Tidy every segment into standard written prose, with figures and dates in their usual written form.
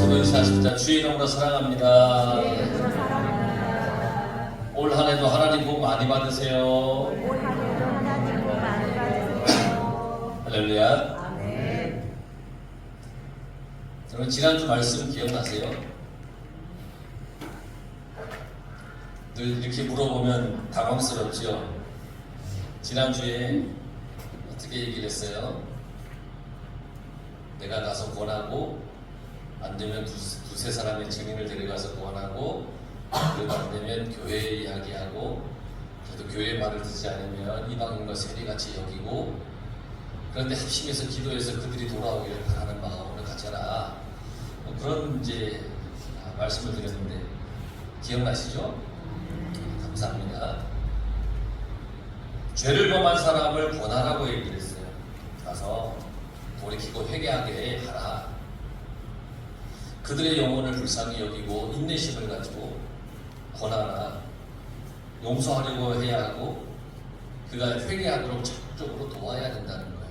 말씀 은시하십니다. 주의 이름으로 사랑합니다. 올 한해도 하나님 복 많이 받으세요. 할렐루야. 여러분 지난주 말씀 기억나세요? 늘 이렇게 물어보면 당황스럽죠. 지난주에 어떻게 얘기를 했어요? 내가 가서 권하고 안 되면 두세 사람의 증인을 데려가서 권하고 그래도 안 되면 교회에 이야기하고 그래도 교회 말을 듣지 않으면 이방인과 세리같이 여기고 그런데 합심해서 기도해서 그들이 돌아오기를 바라는 마음을 가져라. 그런 이제 말씀을 드렸는데 기억나시죠? 감사합니다. 죄를 범한 사람을 권하라고 얘기를 했어요. 가서 돌이키고 회개하게 하라. 그들의 영혼을 불쌍히 여기고 인내심을 가지고 권하라. 용서하려고 해야 하고 그가 회개하도록 적극적으로 도와야 된다는 거예요.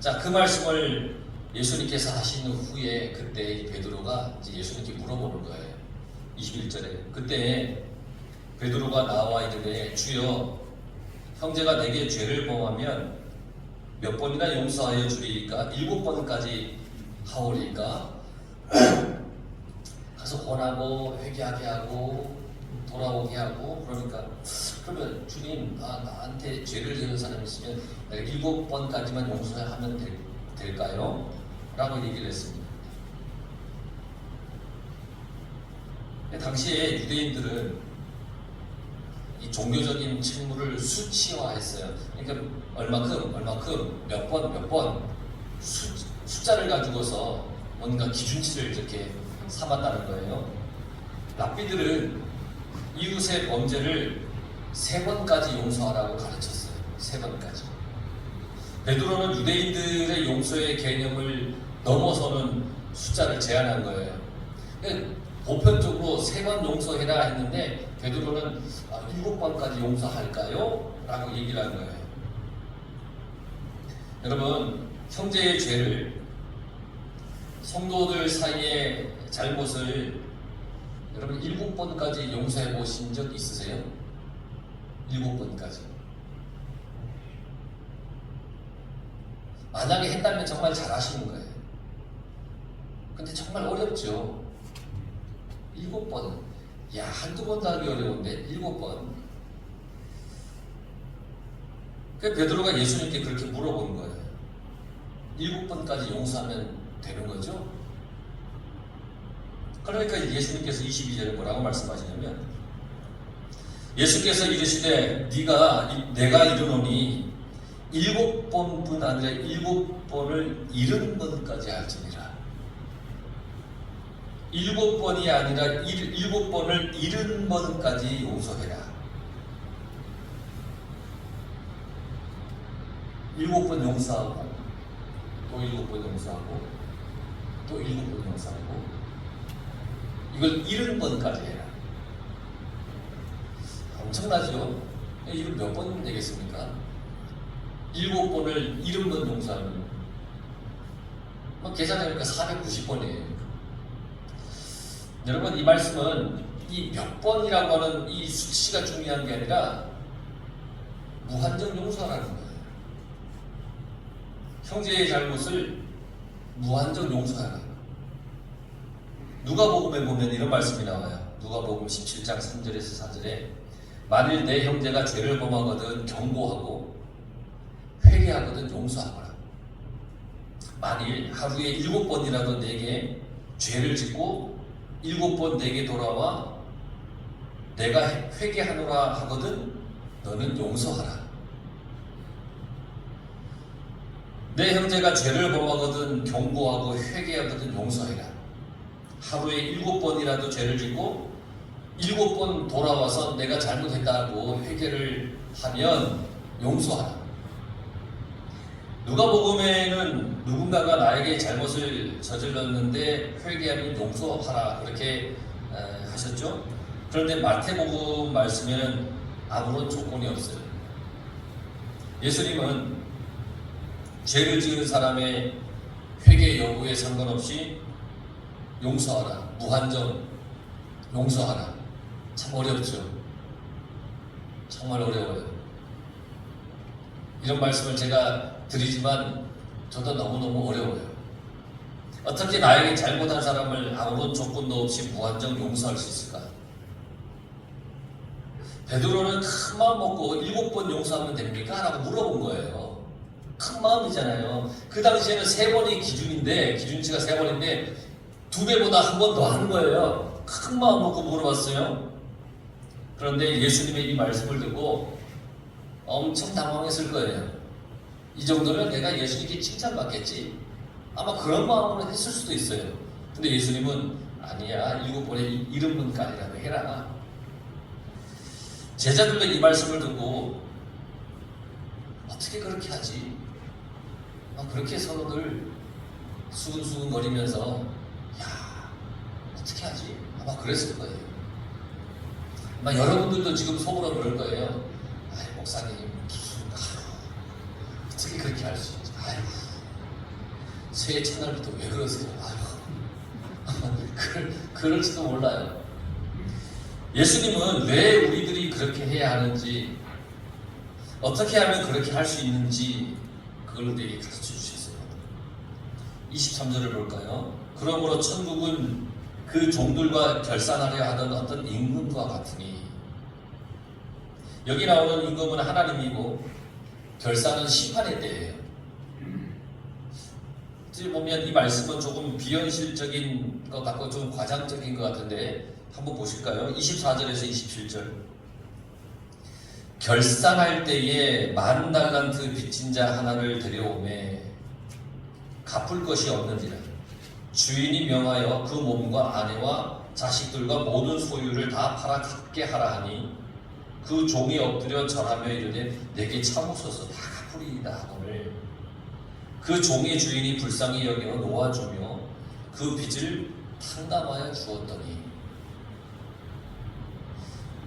자, 그 말씀을 예수님께서 하신 후에 그때 베드로가 이제 예수님께 물어보는 거예요. 21절에 그때 베드로가 나와 이르되 주여 형제가 내게 죄를 범하면 몇 번이나 용서하여 주리이까? 7번까지 하오리이까? 가서 권하고 회개하게 하고 돌아오게 하고 그러면 주님 나한테 죄를 지은 사람이 있으면 7번까지만 용서하면 될까요? 라고 얘기를 했습니다. 당시에 유대인들은 이 종교적인 책무를 수치화했어요. 그러니까 얼마큼 몇 번 숫자를 가지고서 뭔가 기준치를 이렇게 삼았다는 거예요. 랍비들은 이웃의 범죄를 3번까지 용서하라고 가르쳤어요. 3번까지. 베드로는 유대인들의 용서의 개념을 넘어서는 숫자를 제한한 거예요. 보편적으로 3번 용서해라 했는데 베드로는 7번까지 용서할까요? 라고 얘기를 한 거예요. 여러분, 형제의 죄를, 성도들 사이의 잘못을 여러분 7번까지 용서해 보신 적 있으세요? 7번까지. 만약에 했다면 정말 잘하시는 거예요. 근데 정말 어렵죠. 7번. 야, 한두 번도 하기 어려운데 7번. 그 베드로가 예수님께 그렇게 물어본 거예요. 7번까지 용서하면 되는 거죠? 그러니까 예수님께서 22절에 뭐라고 말씀하시냐면 예수께서 이르시되 내가 이르노니 7번뿐 아니라 7번을 70번까지 할지니라. 7번이 아니라 7번을 70번까지 용서해라. 7번 용서하고 또 7번 용서하고 또 7번 용서하고 이걸 70번까지 해라. 엄청나죠? 이걸 몇 번 되겠습니까? 7번을 70번 용서하면 계산해보니까 490번이에요. 여러분, 이 말씀은 이 몇 번이라고 하는 이 수치가 중요한 게 아니라 무한정 용서라는 거예요. 형제의 잘못을 무한정 용서하라. 누가복음에 보면 이런 말씀이 나와요. 누가복음 17장 3절에서 4절에 만일 내 형제가 죄를 범하거든 경고하고 회개하거든 용서하거라. 만일 하루에 7번이라도 내게 죄를 짓고 7번 내게 돌아와 내가 회개하노라 하거든 너는 용서하라. 내 형제가 죄를 범하거든 경고하고 회개하거든 용서해라. 하루에 7번이라도 죄를 짓고 7번 돌아와서 내가 잘못했다고 회개를 하면 용서하라. 누가복음에는 누군가가 나에게 잘못을 저질렀는데 회개하면 용서하라 그렇게 하셨죠. 그런데 마태복음 말씀에는 아무런 조건이 없어요. 예수님은 죄를 지은 사람의 회개 여부에 상관없이 용서하라. 무한정 용서하라. 참 어렵죠. 정말 어려워요. 이런 말씀을 제가 드리지만 저도 너무너무 어려워요. 어떻게 나에게 잘못한 사람을 아무런 조건도 없이 무한정 용서할 수 있을까? 베드로는 큰 마음 먹고 7번 용서하면 됩니까? 라고 물어본 거예요. 큰 마음이잖아요. 그 당시에는 3번이 기준인데, 기준치가 3번인데 2배보다 한 번 더 하는 거예요. 큰 마음 먹고 물어봤어요. 그런데 예수님의 이 말씀을 듣고 엄청 당황했을 거예요. 이 정도면 내가 예수님께 칭찬받겠지. 아마 그런 마음으로 했을 수도 있어요. 근데 예수님은 아니야, 7번에 70번까지라도 해라. 제자들도 이 말씀을 듣고 어떻게 그렇게 하지? 그렇게 서로들 수근수근 거리면서 야, 어떻게 하지? 아마 그랬을 거예요. 아마 여러분들도 지금 속으로 그럴 거예요. 아이, 목사님 무슨 어떻게 그렇게 할 수 있지? 아유, 새해 첫날부터 왜 그러세요? 아유, 그럴지도 몰라요. 예수님은 왜 우리들이 그렇게 해야 하는지, 어떻게 하면 그렇게 할 수 있는지 그걸 우리에게 가르쳐 주셨어요. 23절을 볼까요? 그러므로 천국은 그 종들과 결산하려 하던 어떤 임금과 같으니, 여기 나오는 임금은 하나님이고 결산은 심판의 때예요. 어떻게 보면 이 말씀은 조금 비현실적인 것 같고 좀 과장적인 것 같은데 한번 보실까요? 24절에서 27절. 결산할 때에 10,000달란트 빚진 자 하나를 데려오매 갚을 것이 없는지라 주인이 명하여 그 몸과 아내와 자식들과 모든 소유를 다 팔아 갚게 하라 하니 그 종이 엎드려 절하며 이르되 내게 참으소서 다 갚으리이다 하거늘 그 종의 주인이 불쌍히 여겨 놓아주며 그 빚을 탕감하여 주었더니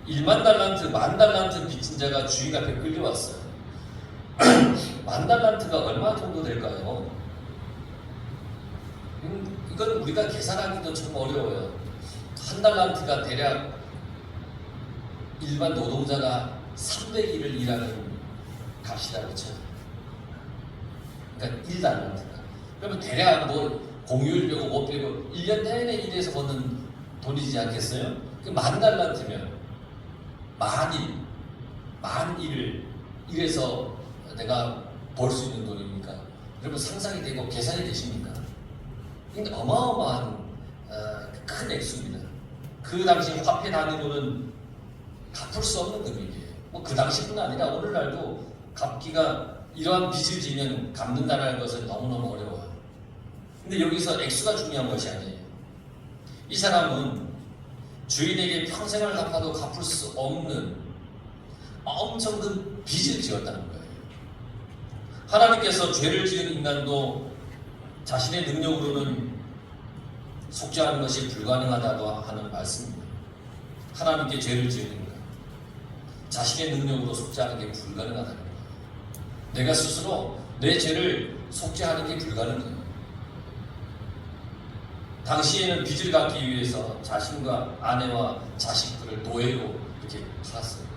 10,000달란트, 10,000달란트 빚진 자가 주인 앞에 끌려왔어요. 10,000달란트가 얼마 정도 될까요? 이건 우리가 계산하기도 참 어려워요. 1달란트가 대략 일반 노동자가 300일을 일하는 값이라고 쳐요. 그러니까 1달란트가. 그러면 대략 뭐 공휴일 빼고 못 빼고 1년 내내 일해서 버는 돈이지 않겠어요? 그 10,000달란트면 만일을 일해서 내가 벌 수 있는 돈입니까? 여러분 상상이 되고 계산이 되십니까? 근데 어마어마한 큰 액수입니다. 그 당시 화폐 단위로는 갚을 수 없는 금액이에요. 뭐 그 당시뿐 아니라 오늘날도 갚기가 이러한 빚을 지면 갚는다는 것은 너무너무 어려워요. 근데 여기서 액수가 중요한 것이 아니에요. 이 사람은 주인에게 평생을 갚아도 갚을 수 없는 엄청 큰 빚을 지었다는 거예요. 하나님께서 죄를 지은 인간도 자신의 능력으로는 속죄하는 것이 불가능하다고 하는 말씀입니다. 하나님께 죄를 지은 인간, 자신의 능력으로 속죄하는 게 불가능하다는 거예요. 내가 스스로 내 죄를 속죄하는 게 불가능해요. 당시에는 빚을 갚기 위해서 자신과 아내와 자식들을 노예로 이렇게 팔았어요.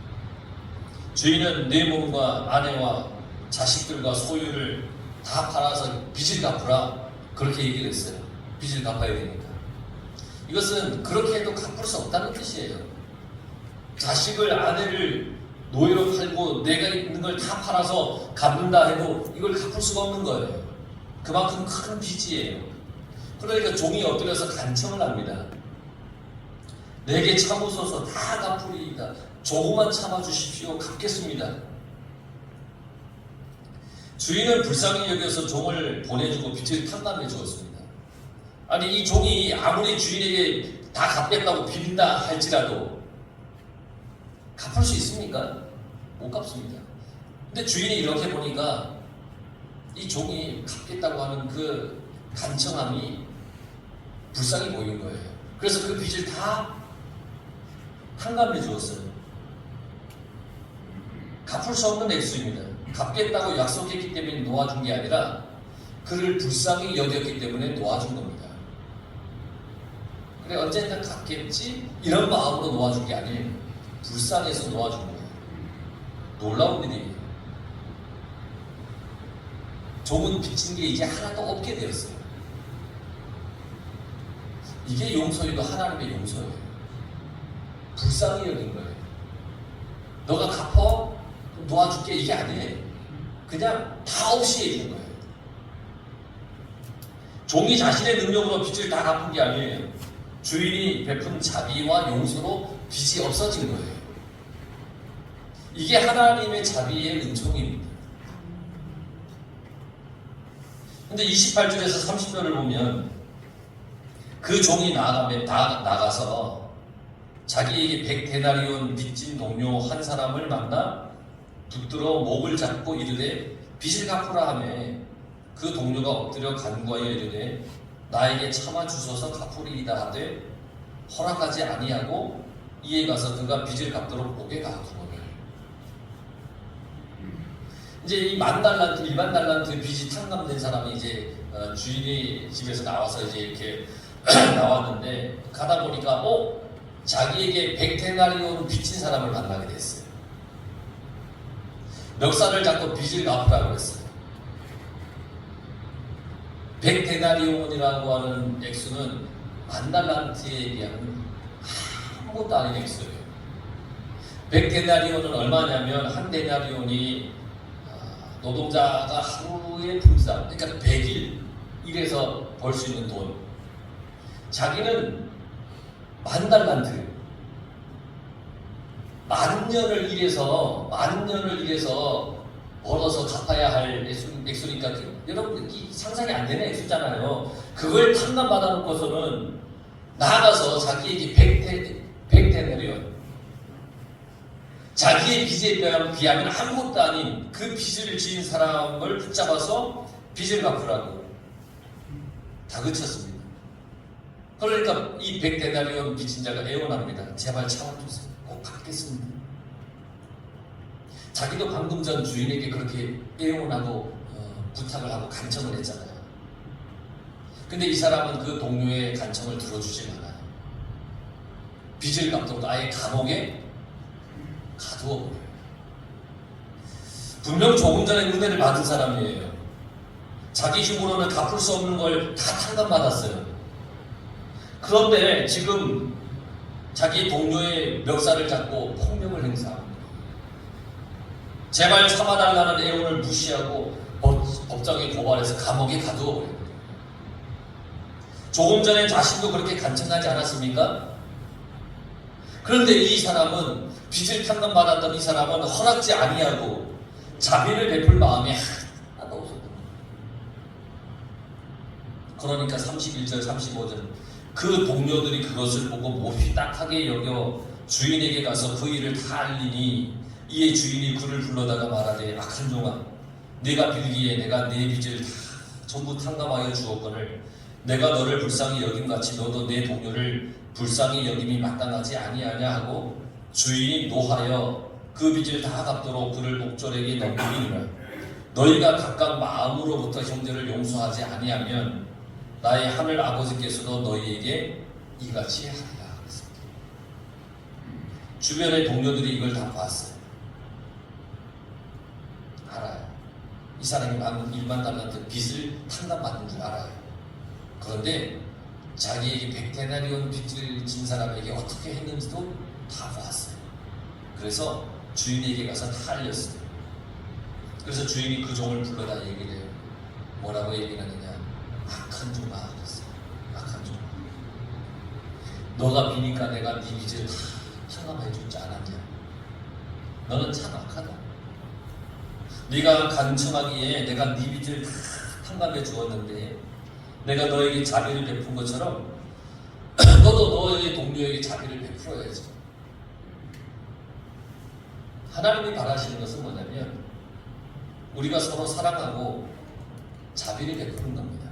주인은 내 몸과 아내와 자식들과 소유를 다 팔아서 빚을 갚으라 그렇게 얘기를 했어요. 빚을 갚아야 되니까. 이것은 그렇게 해도 갚을 수 없다는 뜻이에요. 자식을, 아내를 노예로 팔고 내가 있는 걸 다 팔아서 갚는다 해도 이걸 갚을 수가 없는 거예요. 그만큼 큰 빚이에요. 그러니까 종이 엎드려서 간청을 합니다. 내게 참으소서 다 갚으리이다. 조금만 참아주십시오. 갚겠습니다. 주인은 불쌍히 여겨서 종을 보내주고 빚을 탕감해 주었습니다. 아니 이 종이 아무리 주인에게 다 갚겠다고 빌린다 할지라도 갚을 수 있습니까? 못 갚습니다. 근데 주인이 이렇게 보니까 이 종이 갚겠다고 하는 그 간청함이 불쌍히 보이는 거예요. 그래서 그 빚을 다 탕감해 주었어요. 갚을 수 없는 액수입니다. 갚겠다고 약속했기 때문에 놓아준 게 아니라 그를 불쌍히 여겼기 때문에 놓아준 겁니다. 그래 언젠가 갚겠지 이런 마음으로 놓아준 게 아니에요. 불쌍해서 놓아준 거예요. 놀라운 일이에요. 종은 빚진 게 이제 하나도 없게 되었어요. 이게 용서이고 하나님의 용서예요. 불쌍히 여긴 거예요. 너가 갚어? 놓아줄게 이게 아니에요. 그냥 다 없이 해준 거예요. 종이 자신의 능력으로 빚을 다 갚은 게 아니에요. 주인이 베푼 자비와 용서로 빚이 없어진 거예요. 이게 하나님의 자비의 은총입니다. 근데 28절에서 30절을 보면 그 종이 나가서 자기에게 100데나리온 빚진 동료 한 사람을 만나 붙들어 목을 잡고 이르되 빚을 갚으라 하매 그 동료가 엎드려 간구하여 이르되 나에게 참아 주소서 갚으리이다 하되 허락하지 아니하고 이에 가서 그가 빚을 갚도록 목에 가두거늘. 이제 이 10,000달란트, 10,000달란트 빚이 탕감된 사람이 이제 주인의 집에서 나와서 이제 이렇게 나왔는데 가다 보니까 자기에게 100데나리온 빚진 사람을 만나게 됐어요. 멱살을 잡고 빚을 갚으라고 했어요. 100데나리온이라고 하는 액수는 10,000달란트에 비하면 아무것도 아닌 액수예요. 100데나리온은 얼마냐면 한 데나리온이 노동자가 하루의 품삯, 그러니까 100일 일해서 벌 수 있는 돈. 자기는 10,000달란트, 10,000년을 일해서 벌어서 갚아야 할 액수니까 여러분 상상이 안 되는 액수잖아요. 그걸 탕감받아 놓고서는 나아가서 자기에게 100데나리온, 자기의 빚에 비하면 아무것도 아닌 그 빚을 지은 사람을 붙잡아서 빚을 갚으라고 다그쳤습니다. 그러니까 이 100데나리온 빚진 자가 애원합니다. 제발 참아주세요. 꼭 갚겠습니다. 자기도 방금 전 주인에게 그렇게 애원하고 부탁을 하고 간청을 했잖아요. 근데 이 사람은 그 동료의 간청을 들어주지 않아요. 빚을 갚도록 아예 감옥에 가두어버려요. 분명 조금 전에 은혜를 받은 사람이에요. 자기 힘으로는 갚을 수 없는 걸 다 탕감받았어요. 그런데 지금 자기 동료의 멱살을 잡고 폭력을 행사합니다. 제발 참아달라는 애원을 무시하고 법정에 고발해서 감옥에 가두어버립니다. 조금 전에 자신도 그렇게 간청하지 않았습니까? 그런데 이 사람은 빚을 탕감받았던 이 사람은 허락지 아니하고 자비를 베풀 마음이 하나도 없었던 거예요. 그러니까 31절 35절 그 동료들이 그것을 보고 몹시 딱하게 여겨 주인에게 가서 그 일을 다 알리니 이에 주인이 그를 불러다가 말하되 악한 종아 네가 빌기에 내가 네 빚을 다 전부 탕감하여 주었거늘 내가 너를 불쌍히 여김같이 너도 내 동료를 불쌍히 여김이 마땅하지 아니하냐 하고 주인이 노하여 그 빚을 다 갚도록 그를 옥졸에게 넘기니라. 너희가 각각 마음으로부터 형제를 용서하지 아니하면 나의 하늘 아버지께서도 너희에게 이같이 하리라. 주변의 동료들이 이걸 다 봤어요. 알아요. 이 사람이 방금 10,000달란트 빚을 탕감받는 줄 알아요. 그런데 자기에게 100데나리온 빚을 진 사람에게 어떻게 했는지도 다 봤어요. 그래서 주인에게 가서 다 알렸어요. 그래서 주인이 그 종을 불러다 얘기를 해요. 뭐라고 얘기를 하느냐? 악한 종아 그랬어요. 악한 종아. 너가 비니까 내가 네 빚을 다 탕감해 주지 않았냐? 너는 참 악하다. 네가 간청하기에 내가 네 빚을 다 탕감해 주었는데 내가 너에게 자비를 베푼 것처럼 너도 너의 동료에게 자비를 베풀어야지. 하나님이 바라시는 것은 뭐냐면 우리가 서로 사랑하고 자비를 베푸는 겁니다.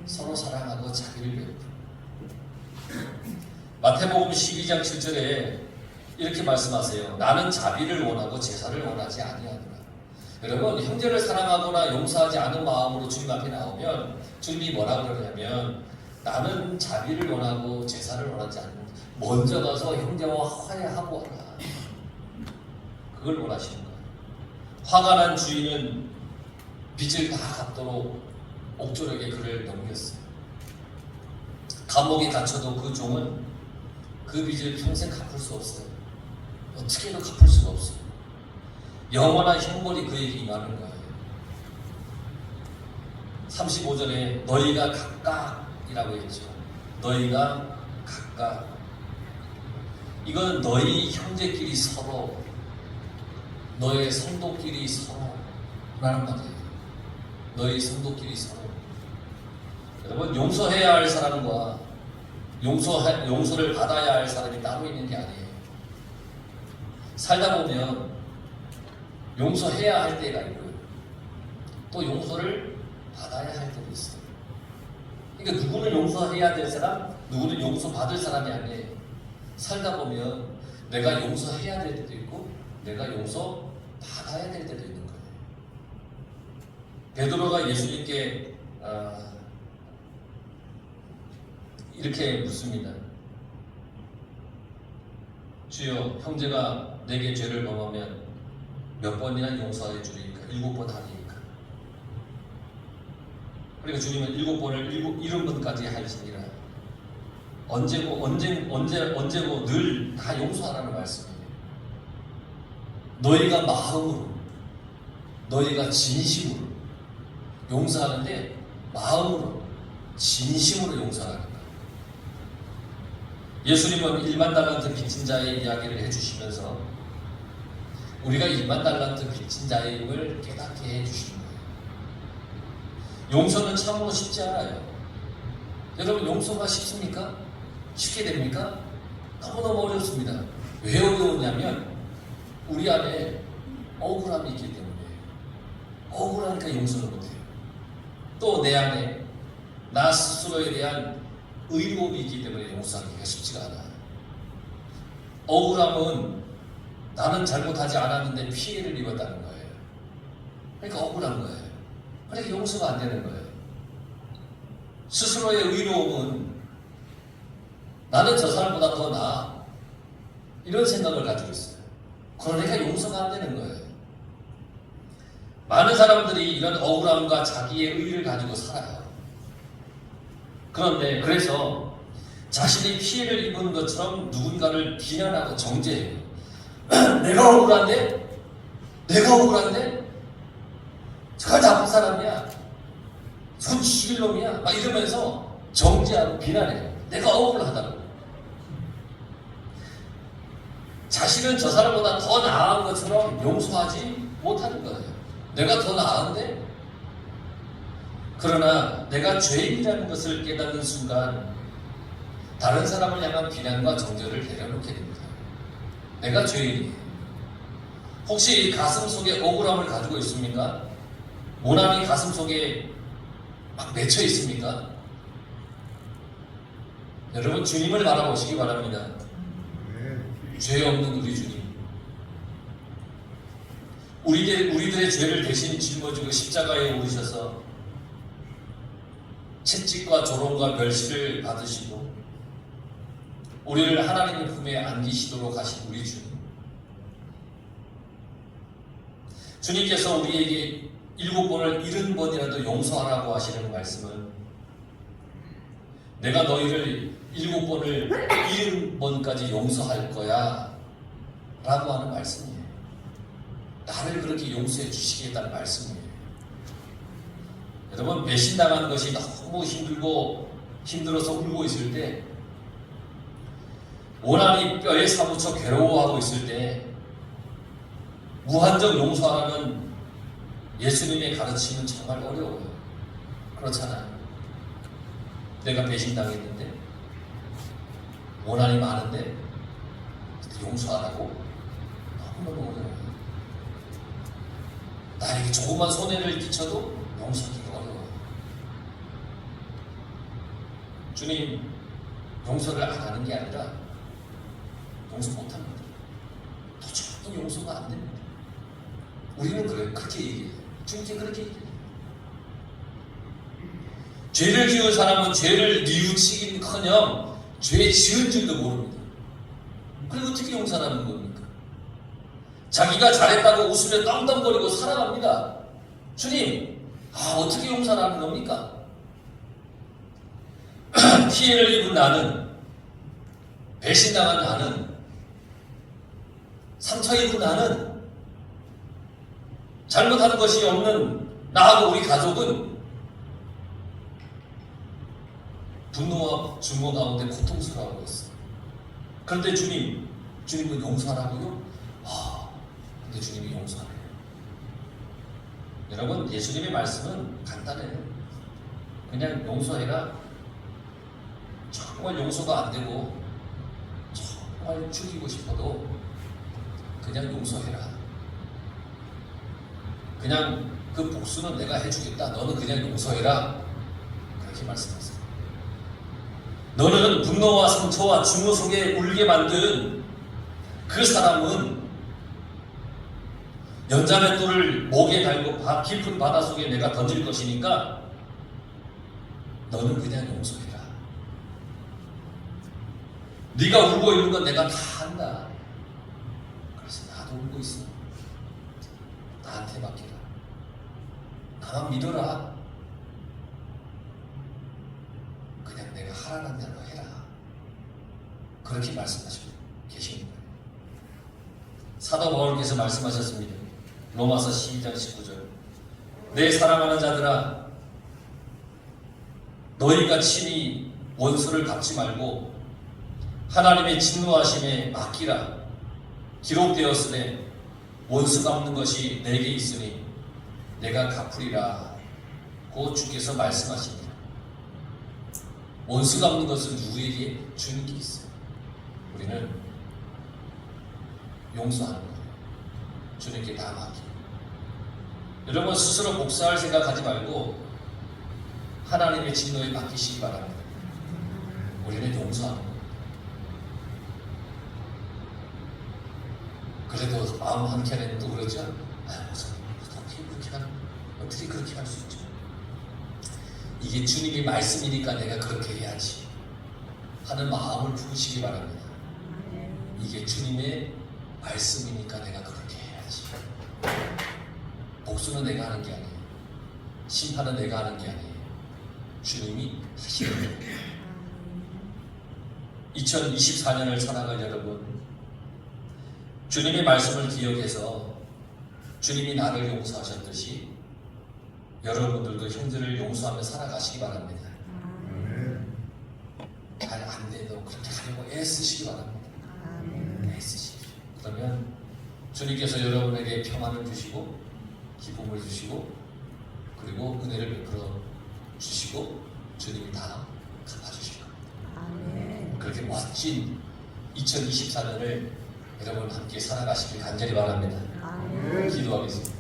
서로 사랑하고 자비를 베푸는. 마태복음 12장 7절에 이렇게 말씀하세요. 나는 자비를 원하고 제사를 원하지 아니하노라. 여러분, 형제를 사랑하거나 용서하지 않은 마음으로 주님 앞에 나오면 주님이 뭐라 그러냐면 나는 자비를 원하고 제사를 원하지 않는다. 먼저 가서 형제와 화해하고 와라. 그걸 원하시는 거예요. 화가 난 주인은 빚을 다 갚도록 옥졸에게 그를 넘겼어요. 감옥에 갇혀도 그 종은 그 빚을 평생 갚을 수 없어요. 어떻게 해도 갚을 수가 없어요. 영원한 형벌이 그에게 임하는 거예요. 35절에 너희가 각각이라고 했죠. 너희가 각각. 이건 너희 형제끼리 서로, 너의 성도끼리 서로 라는 말이에요. 너희 성도끼리 서로. 여러분, 용서해야 할 사람과 용서를 받아야 할 사람이 따로 있는 게 아니에요. 살다 보면 용서해야 할 때가 있고요. 또 용서를 받아야 할 때도 있어요. 그러니까 누구는 용서해야 될 사람, 누구는 용서받을 사람이 아니에요. 살다 보면 내가 용서해야 될 때도 있고 내가 용서받아야 될 때도 있는 거예요. 베드로가 예수님께 이렇게 묻습니다. 주여, 형제가 내게 죄를 범하면 몇 번이나 용서해 주리까? 7번 하리까? 그러니까 주님은 7번을 70번까지 하시니라. 언제고 늘 다 용서하라는 말씀이에요. 너희가 마음으로, 너희가 진심으로 용서하는데 마음으로, 진심으로 용서하는 거예요. 예수님은 1만 달란트 빚진 자의 이야기를 해주시면서 우리가 1만 달란트 빚진 자의 힘을 깨닫게 해주시는 거예요. 용서는 참으로 쉽지 않아요. 여러분, 용서가 쉽습니까? 쉽게 됩니까? 너무너무 어렵습니다. 왜 어려우냐면 우리 안에 억울함이 있기 때문에. 억울하니까 용서를 못해요. 또 내 안에 나 스스로에 대한 의로움이 있기 때문에 용서하기가 쉽지가 않아요. 억울함은 나는 잘못하지 않았는데 피해를 입었다는 거예요. 그러니까 억울한 거예요. 그러니까 용서가 안 되는 거예요. 스스로의 의로움은 나는 저 사람보다 더 나아, 이런 생각을 가지고 있어요. 그러니까 용서가 안 되는 거예요. 많은 사람들이 이런 억울함과 자기의 의를 가지고 살아요. 그런데 그래서 자신이 피해를 입은 것처럼 누군가를 비난하고 정죄해요. 내가 억울한데? 저걸 나쁜 사람이야. 손 죽일 놈이야. 막 이러면서 정죄하고 비난해요. 내가 억울하다고. 자신은 저 사람보다 더 나은 것처럼 용서하지 못하는 거예요. 내가 더 나은데? 그러나 내가 죄인이라는 것을 깨닫는 순간 다른 사람을 향한 비난과 정죄를 내려놓게 됩니다. 내가 죄인이에요. 혹시 가슴 속에 억울함을 가지고 있습니까? 모난이 가슴 속에 막 맺혀 있습니까? 여러분, 주님을 바라보시기 바랍니다. 죄 없는 우리 주님. 우리들의 죄를 대신 짊어지고 십자가에 오르셔서 채찍과 조롱과 멸시를 받으시고 우리를 하나님의 품에 안기시도록 하신 우리 주님. 주님께서 우리에게 7번을 70번이라도 용서하라고 하시는 말씀은 내가 너희를 7번을 70번까지 용서할 거야 라고 하는 말씀이에요. 나를 그렇게 용서해 주시겠다는 말씀이에요. 여러분, 배신당한 것이 너무 힘들어서 울고 있을 때, 원한이 뼈에 사무쳐 괴로워하고 있을 때 무한정 용서하라는 예수님의 가르침은 정말 어려워요. 그렇잖아요. 내가 배신당했는데 원한이 많은데 용서하라고? 너무너무 어려워요. 나에게 조그만 손해를 끼쳐도 용서하기가 어려워요. 주님, 용서를 안 하는 게 아니라 용서 못합니다. 도저히 용서가 안 됩니다. 우리는 그렇게 얘기해요. 주님께 그렇게 얘기해요. 죄를 지은 사람은 죄를 뉘우치긴커녕 죄 지은 줄도 모릅니다. 그리고 어떻게 용서하는 겁니까? 자기가 잘했다고 웃으며 떵떵거리고 살아갑니다. 주님, 어떻게 용서하는 겁니까? 피해를 입은 나는, 배신당한 나는, 상처 입은 나는, 잘못하는 것이 없는 나하고 우리 가족은 분노와 증오 가운데 고통스러워하고 있어요. 그런데 주님은 용서하라고요? 근데 주님이 용서하래요. 여러분, 예수님의 말씀은 간단해요. 그냥 용서해라. 정말 용서가 안 되고 정말 죽이고 싶어도 그냥 용서해라. 그냥 그 복수는 내가 해주겠다. 너는 그냥 용서해라. 그렇게 말씀하세요. 너는 분노와 상처와 증오 속에 울게 만든 그 사람은 연자맷돌을 목에 달고 깊은 바닷속에 내가 던질 것이니까 너는 그냥 용서해라. 네가 울고 있는 건 내가 다 한다. 그래서 나도 울고 있어. 나한테 맡기라. 나만 믿어라. 그냥 내가 하라는 대로 해라. 그렇게 말씀하시고 계시는 거예요. 사도 바울께서 말씀하셨습니다. 로마서 12장 19절. 내 사랑하는 자들아, 너희가 친히 원수를 갚지 말고 하나님의 진노하심에 맡기라. 기록되었으되 원수 갚는 것이 내게 있으니 내가 갚으리라 고 주께서 말씀하십니다. 원수 갚는 것은 누구에게? 주님께 있어요. 우리는 용서하는 거예요. 주님께 다 맡기고. 여러분, 스스로 복수할 생각하지 말고 하나님의 진노에 맡기시기 바랍니다. 우리는 용서하는 거예요. 그래도 마음 한켠에는 또 그러죠. 어떻게 그렇게 할 수 있죠? 이게 주님이 말씀이니까 내가 그렇게 해야지 하는 마음을 품으시기 바랍니다. 이게 주님의 말씀이니까 내가 그렇게 해야지. 복수는 내가 하는 게 아니에요. 심판은 내가 하는 게 아니에요. 주님이 하시는 거예요. 2024년을 살아갈 여러분, 주님의 말씀을 기억해서 주님이 나를 용서하셨듯이 여러분들도 형제를 용서하며 살아가시기 바랍니다. 안 돼도 그렇게 하려고 애쓰시기 바랍니다. 애쓰십시오. 그러면 주님께서 여러분에게 평안을 주시고 기쁨을 주시고 그리고 은혜를 베풀어 주시고 주님이 다 갚아주실 겁니다. 그렇게 멋진 2024년을 여러분 함께 살아가시길 간절히 바랍니다. 기도하겠습니다.